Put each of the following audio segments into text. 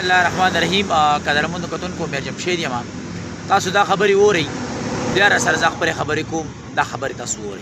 الله الرحمن الرحیم. قدرمنو کتونکو میر جمشید یم. تاسو دا خبرې اورئ بیا را سره زه خپلې خبرې کوم. دا خبرې تاسو اورئ.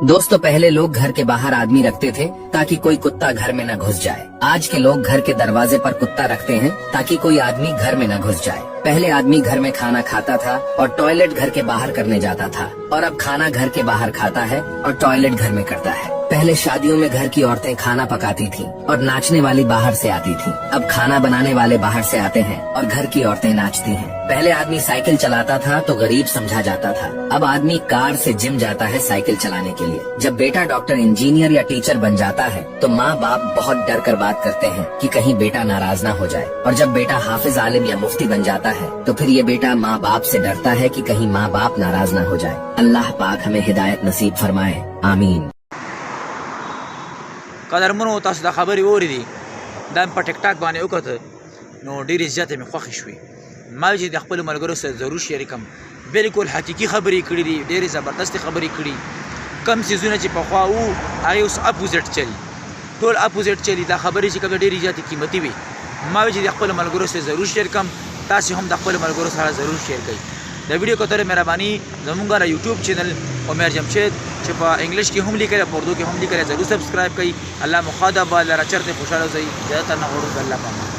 دوستو پہلے لوگ گھر کے باہر آدمی رکھتے تھے تاکہ کوئی کتا گھر میں نہ گھس جائے. آج کے لوگ گھر کے دروازے پر کتا رکھتے ہیں تاکہ کوئی آدمی گھر میں نہ گھس جائے. پہلے آدمی گھر میں کھانا کھاتا تھا اور ٹوائلٹ گھر کے باہر کرنے جاتا تھا, اور اب کھانا گھر کے باہر کھاتا ہے اور ٹوائلٹ گھر میں کرتا ہے. پہلے شادیوں میں گھر کی عورتیں کھانا پکاتی تھیں اور ناچنے والی باہر سے آتی تھیں. اب کھانا بنانے والے باہر سے آتے ہیں اور گھر کی عورتیں ناچتی ہیں. پہلے آدمی سائیکل چلاتا تھا تو غریب سمجھا جاتا تھا, اب آدمی کار سے جم جاتا ہے سائیکل چلانے کے لیے. جب بیٹا ڈاکٹر انجینئر یا ٹیچر بن جاتا ہے تو ماں باپ بہت ڈر کر بات کرتے ہیں کہ کہیں بیٹا ناراض نہ ہو جائے, اور جب بیٹا حافظ عالم یا مفتی بن جاتا ہے تو پھر یہ بیٹا ماں باپ سے ڈرتا ہے کہ کہیں ماں باپ ناراض نہ ہو جائے. اللہ پاک ہمیں ہدایت نصیب فرمائے, آمین. قدرمنو تاسو دا خبرې اورېدې, دا مې په ټیک ټاک باندې وکړه نو ډېرې زیاتې مې خوښې شوې. ما چې د خپلو ملګرو سره ضرور شریکم. بالکل حقیقي خبرې کړي دي, ډېرې زبردستې خبرې کړي. کم څیزونه چې پخوا وو هغې اوس اپوزیټ چلي, ټول اپوزیټ چلي. دا خبرې چې کوم ډېرې زیاتې قیمتي وي. ما وی چې د خپلو ملګرو سره ضرور شیر کم, تاسې هم د خپلو ملګرو سره ضرور شیر کړئ. د ویډیو کتلو مهرباني زمونږ را یوټیوب چینل عمر جمشید چې په انګلیش کې هم لیکلی په اردو کې هم لیکلی ضرور سبسکرایب کړئ. الله مو ښه ده, به لره چرته خوشحاله اوسئ. زیاتر نه غواړو د الله په امان.